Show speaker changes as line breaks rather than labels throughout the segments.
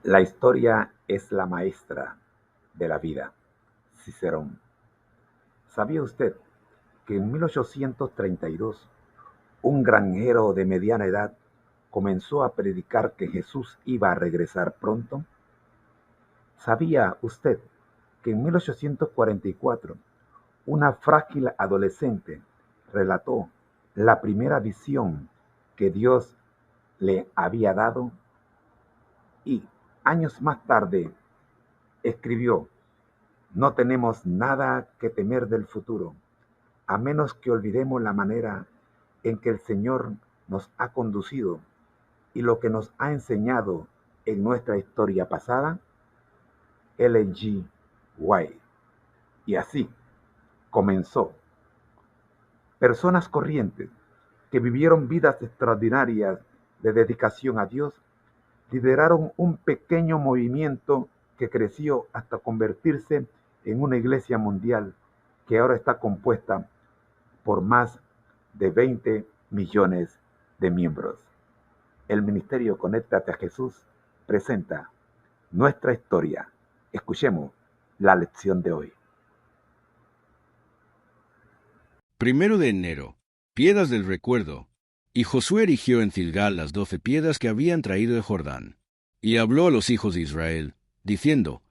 La historia es la maestra de la vida. Cicerón. ¿Sabía usted que en 1832 un granjero de mediana edad comenzó a predicar que Jesús iba a regresar pronto? ¿Sabía usted que en 1844 una frágil adolescente relató la primera visión que Dios le había dado? Y años más tarde escribió: no tenemos nada que temer del futuro, a menos que olvidemos la manera en que el Señor nos ha conducido y lo que nos ha enseñado en nuestra historia pasada. Ellen G. White. Y así comenzó. Personas corrientes que vivieron vidas extraordinarias de dedicación a Dios lideraron un pequeño movimiento que creció hasta convertirse en una iglesia mundial que ahora está compuesta por más de 20 millones de miembros. El Ministerio Conéctate a Jesús presenta nuestra historia. Escuchemos la lección de hoy.
1 de enero. Piedras del recuerdo. Y Josué erigió en Gilgal las 12 piedras que habían traído de Jordán. Y habló a los hijos de Israel, diciendo: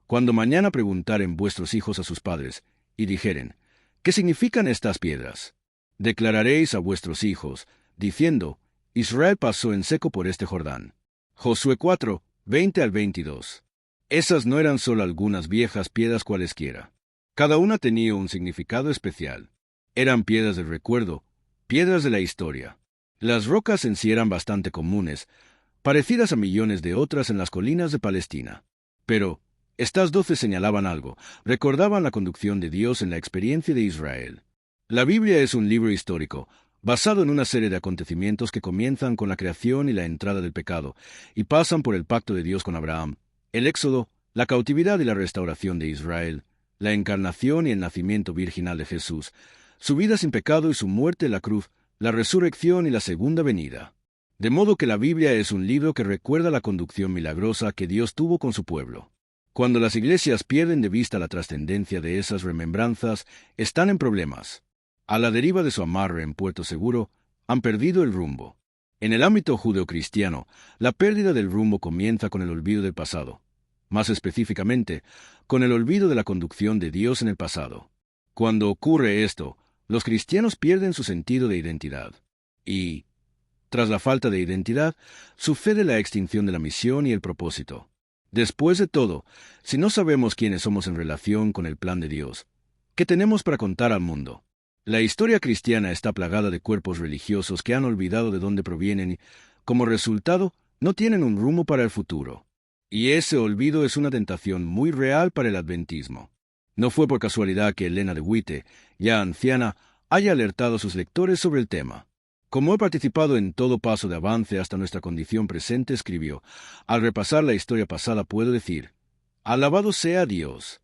Cuando mañana preguntaren vuestros hijos a sus padres, y dijeren: ¿qué significan estas piedras? Declararéis a vuestros hijos, diciendo: Israel pasó en seco por este Jordán. Josué 4, 20-22. Esas no eran solo algunas viejas piedras cualesquiera. Cada una tenía un significado especial. Eran piedras del recuerdo, piedras de la historia. Las rocas en sí eran bastante comunes, parecidas a millones de otras en las colinas de Palestina. Pero estas 12 señalaban algo, recordaban la conducción de Dios en la experiencia de Israel. La Biblia es un libro histórico, basado en una serie de acontecimientos que comienzan con la creación y la entrada del pecado, y pasan por el pacto de Dios con Abraham, el éxodo, la cautividad y la restauración de Israel, la encarnación y el nacimiento virginal de Jesús, su vida sin pecado y su muerte en la cruz, la resurrección y la segunda venida. De modo que la Biblia es un libro que recuerda la conducción milagrosa que Dios tuvo con su pueblo. Cuando las iglesias pierden de vista la trascendencia de esas remembranzas, están en problemas. A la deriva de su amarre en puerto seguro, han perdido el rumbo. En el ámbito judeocristiano, la pérdida del rumbo comienza con el olvido del pasado. Más específicamente, con el olvido de la conducción de Dios en el pasado. Cuando ocurre esto, los cristianos pierden su sentido de identidad. Y, tras la falta de identidad, sucede la extinción de la misión y el propósito. Después de todo, si no sabemos quiénes somos en relación con el plan de Dios, ¿qué tenemos para contar al mundo? La historia cristiana está plagada de cuerpos religiosos que han olvidado de dónde provienen y, como resultado, no tienen un rumbo para el futuro. Y ese olvido es una tentación muy real para el adventismo. No fue por casualidad que Elena de White, ya anciana, haya alertado a sus lectores sobre el tema. Como he participado en todo paso de avance hasta nuestra condición presente, escribió: al repasar la historia pasada puedo decir: alabado sea Dios.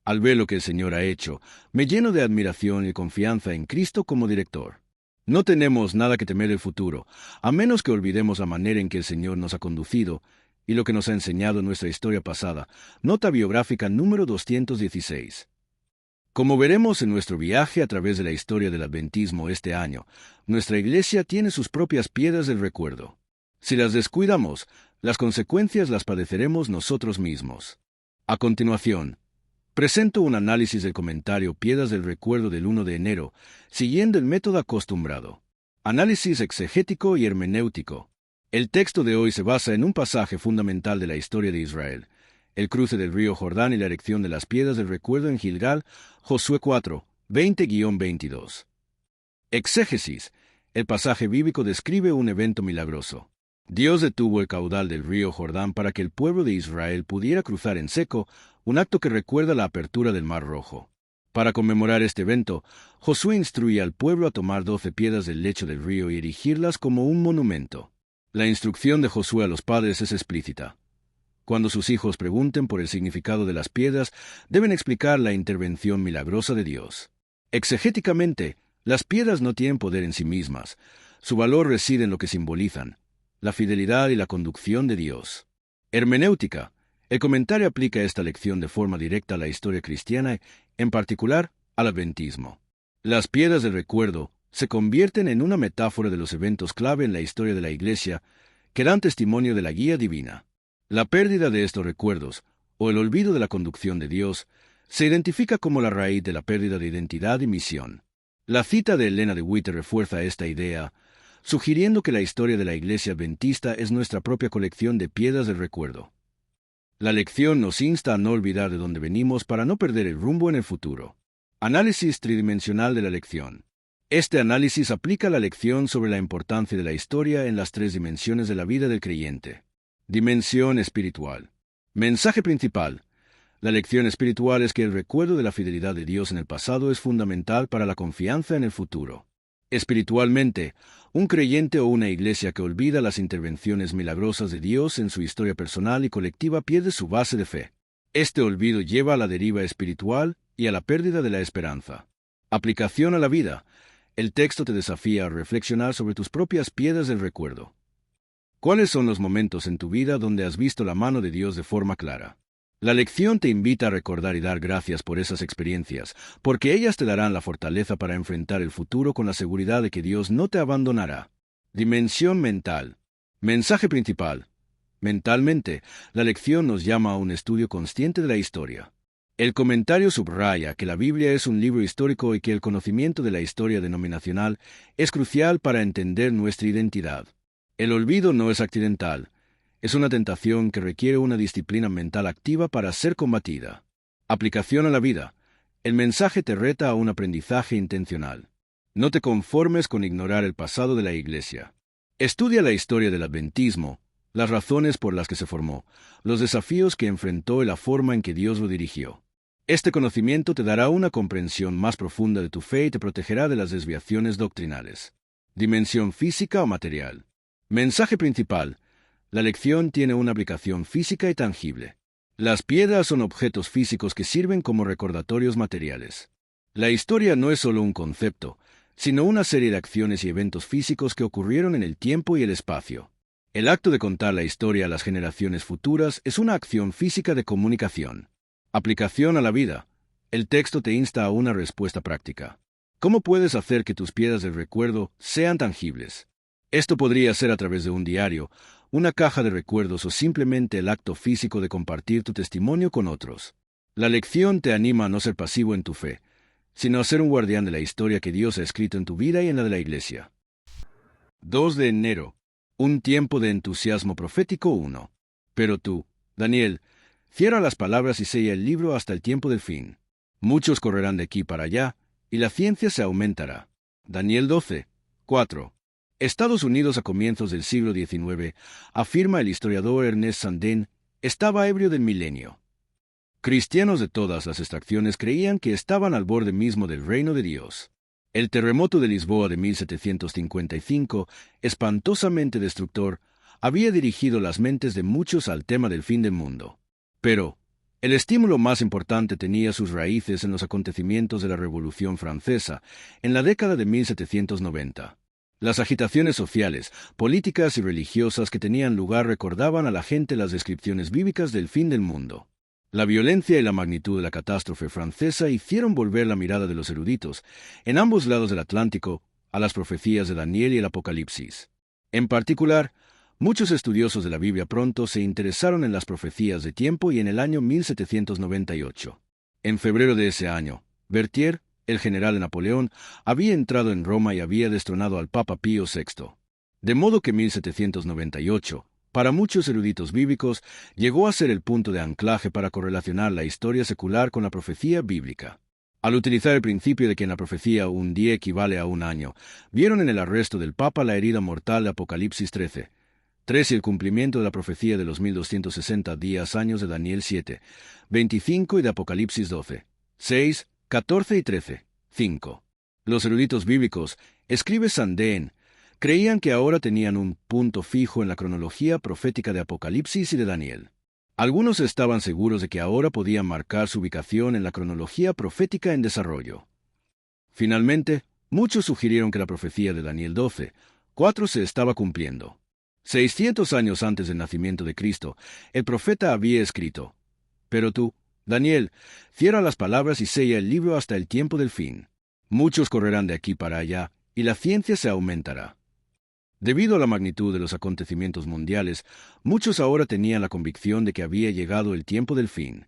Al ver lo que el Señor ha hecho, me lleno de admiración y confianza en Cristo como director. No tenemos nada que temer del futuro, a menos que olvidemos la manera en que el Señor nos ha conducido y lo que nos ha enseñado en nuestra historia pasada. Nota biográfica número 216. Como veremos en nuestro viaje a través de la historia del adventismo este año, nuestra iglesia tiene sus propias piedras del recuerdo. Si las descuidamos, las consecuencias las padeceremos nosotros mismos. A continuación, presento un análisis del comentario Piedras del Recuerdo del 1 de enero, siguiendo el método acostumbrado. Análisis exegético y hermenéutico. El texto de hoy se basa en un pasaje fundamental de la historia de Israel: el cruce del río Jordán y la erección de las piedras del recuerdo en Gilgal, Josué 4, 20-22. Exégesis. El pasaje bíblico describe un evento milagroso. Dios detuvo el caudal del río Jordán para que el pueblo de Israel pudiera cruzar en seco, un acto que recuerda la apertura del Mar Rojo. Para conmemorar este evento, Josué instruye al pueblo a tomar 12 piedras del lecho del río y erigirlas como un monumento. La instrucción de Josué a los padres es explícita. Cuando sus hijos pregunten por el significado de las piedras, deben explicar la intervención milagrosa de Dios. Exegéticamente, las piedras no tienen poder en sí mismas. Su valor reside en lo que simbolizan: la fidelidad y la conducción de Dios. Hermenéutica. El comentario aplica esta lección de forma directa a la historia cristiana, en particular al adventismo. Las piedras del recuerdo se convierten en una metáfora de los eventos clave en la historia de la Iglesia que dan testimonio de la guía divina. La pérdida de estos recuerdos, o el olvido de la conducción de Dios, se identifica como la raíz de la pérdida de identidad y misión. La cita de Elena de White refuerza esta idea, sugiriendo que la historia de la Iglesia Adventista es nuestra propia colección de piedras del recuerdo. La lección nos insta a no olvidar de dónde venimos para no perder el rumbo en el futuro. Análisis tridimensional de la lección. Este análisis aplica la lección sobre la importancia de la historia en las tres dimensiones de la vida del creyente. Dimensión espiritual. Mensaje principal. La lección espiritual es que el recuerdo de la fidelidad de Dios en el pasado es fundamental para la confianza en el futuro. Espiritualmente, un creyente o una iglesia que olvida las intervenciones milagrosas de Dios en su historia personal y colectiva pierde su base de fe. Este olvido lleva a la deriva espiritual y a la pérdida de la esperanza. Aplicación a la vida. El texto te desafía a reflexionar sobre tus propias piedras del recuerdo. ¿Cuáles son los momentos en tu vida donde has visto la mano de Dios de forma clara? La lección te invita a recordar y dar gracias por esas experiencias, porque ellas te darán la fortaleza para enfrentar el futuro con la seguridad de que Dios no te abandonará. Dimensión mental. Mensaje principal. Mentalmente, la lección nos llama a un estudio consciente de la historia. El comentario subraya que la Biblia es un libro histórico y que el conocimiento de la historia denominacional es crucial para entender nuestra identidad. El olvido no es accidental. Es una tentación que requiere una disciplina mental activa para ser combatida. Aplicación a la vida. El mensaje te reta a un aprendizaje intencional. No te conformes con ignorar el pasado de la Iglesia. Estudia la historia del adventismo, las razones por las que se formó, los desafíos que enfrentó y la forma en que Dios lo dirigió. Este conocimiento te dará una comprensión más profunda de tu fe y te protegerá de las desviaciones doctrinales. Dimensión física o material. Mensaje principal. La lección tiene una aplicación física y tangible. Las piedras son objetos físicos que sirven como recordatorios materiales. La historia no es solo un concepto, sino una serie de acciones y eventos físicos que ocurrieron en el tiempo y el espacio. El acto de contar la historia a las generaciones futuras es una acción física de comunicación. Aplicación a la vida. El texto te insta a una respuesta práctica. ¿Cómo puedes hacer que tus piedras del recuerdo sean tangibles? Esto podría ser a través de un diario, una caja de recuerdos o simplemente el acto físico de compartir tu testimonio con otros. La lección te anima a no ser pasivo en tu fe, sino a ser un guardián de la historia que Dios ha escrito en tu vida y en la de la Iglesia. 2 de enero. Un tiempo de entusiasmo profético 1. Pero tú, Daniel, cierra las palabras y sella el libro hasta el tiempo del fin. Muchos correrán de aquí para allá, y la ciencia se aumentará. Daniel 12, 4. Estados Unidos a comienzos del siglo XIX, afirma el historiador Ernest Sandén, estaba ebrio del milenio. Cristianos de todas las extracciones creían que estaban al borde mismo del reino de Dios. El terremoto de Lisboa de 1755, espantosamente destructor, había dirigido las mentes de muchos al tema del fin del mundo. Pero el estímulo más importante tenía sus raíces en los acontecimientos de la Revolución Francesa, en la década de 1790. Las agitaciones sociales, políticas y religiosas que tenían lugar recordaban a la gente las descripciones bíblicas del fin del mundo. La violencia y la magnitud de la catástrofe francesa hicieron volver la mirada de los eruditos, en ambos lados del Atlántico, a las profecías de Daniel y el Apocalipsis. En particular, muchos estudiosos de la Biblia pronto se interesaron en las profecías de tiempo y en el año 1798. En febrero de ese año, Berthier, el general de Napoleón, había entrado en Roma y había destronado al Papa Pío VI. De modo que 1798, para muchos eruditos bíblicos, llegó a ser el punto de anclaje para correlacionar la historia secular con la profecía bíblica. Al utilizar el principio de que en la profecía un día equivale a un año, vieron en el arresto del Papa la herida mortal de Apocalipsis 13. 3 y el cumplimiento de la profecía de los 1260 días años de Daniel 7, 25 y de Apocalipsis 12, 6, 14 y 13, 5. Los eruditos bíblicos, escribe Sandén, creían que ahora tenían un punto fijo en la cronología profética de Apocalipsis y de Daniel. Algunos estaban seguros de que ahora podían marcar su ubicación en la cronología profética en desarrollo. Finalmente, muchos sugirieron que la profecía de Daniel 12, 4 se estaba cumpliendo. 600 años antes del nacimiento de Cristo, el profeta había escrito: Pero tú, Daniel, cierra las palabras y sella el libro hasta el tiempo del fin. Muchos correrán de aquí para allá, y la ciencia se aumentará. Debido a la magnitud de los acontecimientos mundiales, muchos ahora tenían la convicción de que había llegado el tiempo del fin.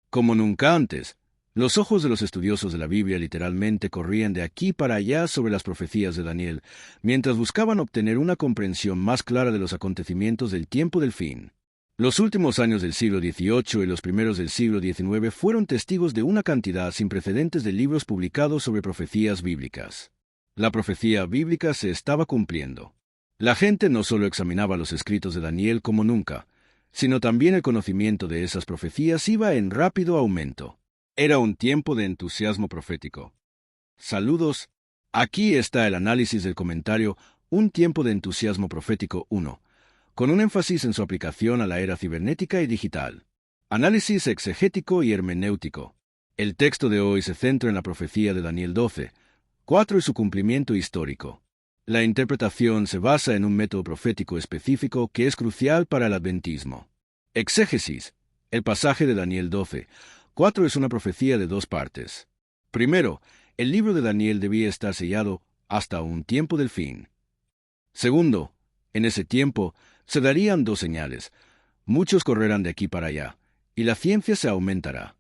Como nunca antes, los ojos de los estudiosos de la Biblia literalmente corrían de aquí para allá sobre las profecías de Daniel, mientras buscaban obtener una comprensión más clara de los acontecimientos del tiempo del fin. Los últimos años del siglo XVIII y los primeros del siglo XIX fueron testigos de una cantidad sin precedentes de libros publicados sobre profecías bíblicas. La profecía bíblica se estaba cumpliendo. La gente no solo examinaba los escritos de Daniel como nunca, sino también el conocimiento de esas profecías iba en rápido aumento. Era un tiempo de entusiasmo profético. Saludos. Aquí está el análisis del comentario Un tiempo de entusiasmo profético 1, con un énfasis en su aplicación a la era cibernética y digital. Análisis exegético y hermenéutico. El texto de hoy se centra en la profecía de Daniel 12:4 y su cumplimiento histórico. La interpretación se basa en un método profético específico que es crucial para el adventismo. Exégesis. El pasaje de Daniel 12:4 es una profecía de dos partes. Primero, el libro de Daniel debía estar sellado hasta un tiempo del fin. Segundo, en ese tiempo se darían dos señales. Muchos correrán de aquí para allá, y la ciencia se aumentará.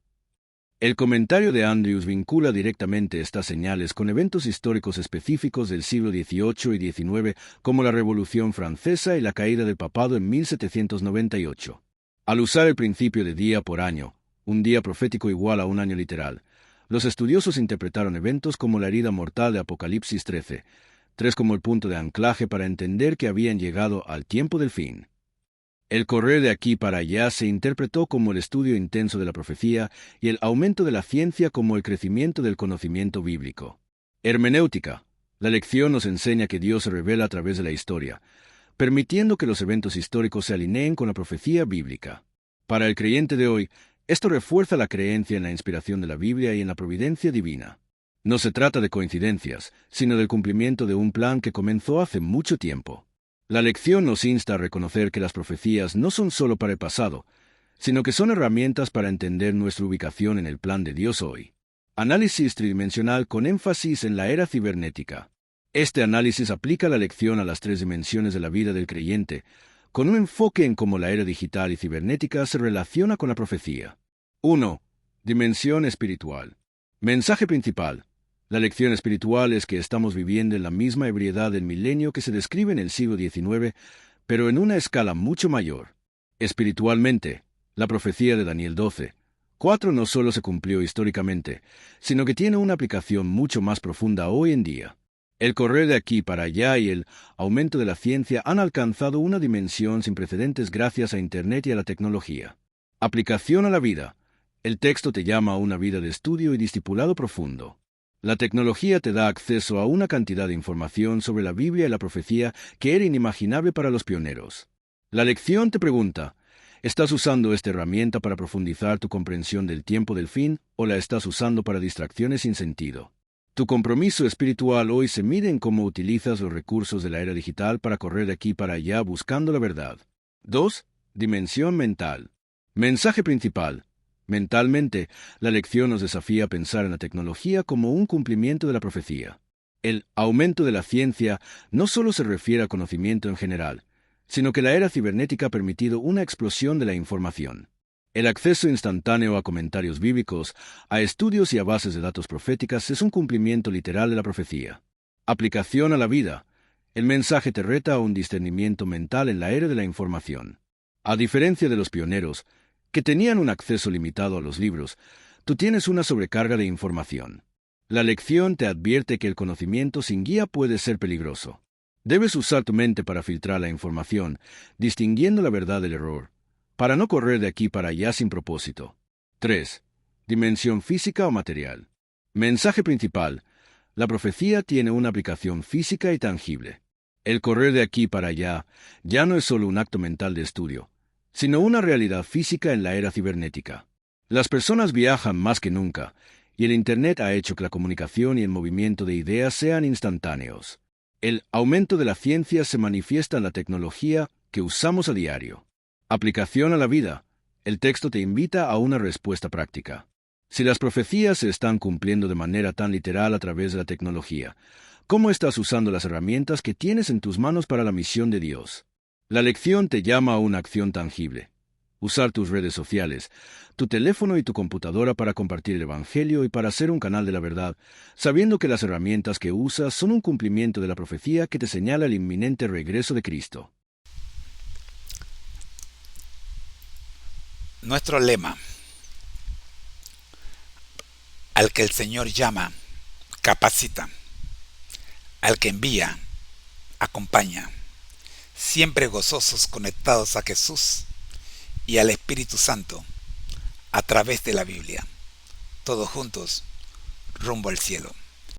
El comentario de Andrews vincula directamente estas señales con eventos históricos específicos del siglo XVIII y XIX, como la Revolución Francesa y la caída del papado en 1798. Al usar el principio de día por año, un día profético igual a un año literal, los estudiosos interpretaron eventos como la herida mortal de Apocalipsis 13:3 como el punto de anclaje para entender que habían llegado al tiempo del fin. El correr de aquí para allá se interpretó como el estudio intenso de la profecía y el aumento de la ciencia como el crecimiento del conocimiento bíblico. Hermenéutica. La lección nos enseña que Dios se revela a través de la historia, permitiendo que los eventos históricos se alineen con la profecía bíblica. Para el creyente de hoy, esto refuerza la creencia en la inspiración de la Biblia y en la providencia divina. No se trata de coincidencias, sino del cumplimiento de un plan que comenzó hace mucho tiempo. La lección nos insta a reconocer que las profecías no son solo para el pasado, sino que son herramientas para entender nuestra ubicación en el plan de Dios hoy. Análisis tridimensional con énfasis en la era cibernética. Este análisis aplica la lección a las tres dimensiones de la vida del creyente, con un enfoque en cómo la era digital y cibernética se relaciona con la profecía. 1. Dimensión espiritual. Mensaje principal. La lección espiritual es que estamos viviendo en la misma ebriedad del milenio que se describe en el siglo XIX, pero en una escala mucho mayor. Espiritualmente, la profecía de Daniel 12:4 no solo se cumplió históricamente, sino que tiene una aplicación mucho más profunda hoy en día. El correr de aquí para allá y el aumento de la ciencia han alcanzado una dimensión sin precedentes gracias a Internet y a la tecnología. Aplicación a la vida. El texto te llama a una vida de estudio y discipulado profundo. La tecnología te da acceso a una cantidad de información sobre la Biblia y la profecía que era inimaginable para los pioneros. La lección te pregunta, ¿estás usando esta herramienta para profundizar tu comprensión del tiempo del fin o la estás usando para distracciones sin sentido? Tu compromiso espiritual hoy se mide en cómo utilizas los recursos de la era digital para correr de aquí para allá buscando la verdad. 2. Dimensión mental. Mensaje principal. Mentalmente, la lección nos desafía a pensar en la tecnología como un cumplimiento de la profecía. El aumento de la ciencia no solo se refiere a conocimiento en general, sino que la era cibernética ha permitido una explosión de la información. El acceso instantáneo a comentarios bíblicos, a estudios y a bases de datos proféticas es un cumplimiento literal de la profecía. Aplicación a la vida. El mensaje te reta a un discernimiento mental en la era de la información. A diferencia de los pioneros, que tenían un acceso limitado a los libros, tú tienes una sobrecarga de información. La lección te advierte que el conocimiento sin guía puede ser peligroso. Debes usar tu mente para filtrar la información, distinguiendo la verdad del error, para no correr de aquí para allá sin propósito. 3. Dimensión física o material. Mensaje principal. La profecía tiene una aplicación física y tangible. El correr de aquí para allá ya no es solo un acto mental de estudio, sino una realidad física en la era cibernética. Las personas viajan más que nunca, y el Internet ha hecho que la comunicación y el movimiento de ideas sean instantáneos. El aumento de la ciencia se manifiesta en la tecnología que usamos a diario. Aplicación a la vida. El texto te invita a una respuesta práctica. Si las profecías se están cumpliendo de manera tan literal a través de la tecnología, ¿cómo estás usando las herramientas que tienes en tus manos para la misión de Dios? La lección te llama a una acción tangible. Usar tus redes sociales, tu teléfono y tu computadora para compartir el Evangelio y para ser un canal de la verdad, sabiendo que las herramientas que usas son un cumplimiento de la profecía que te señala el inminente regreso de Cristo.
Nuestro lema: al que el Señor llama, capacita; al que envía, acompaña. Siempre gozosos, conectados a Jesús y al Espíritu Santo a través de la Biblia. Todos juntos, rumbo al cielo.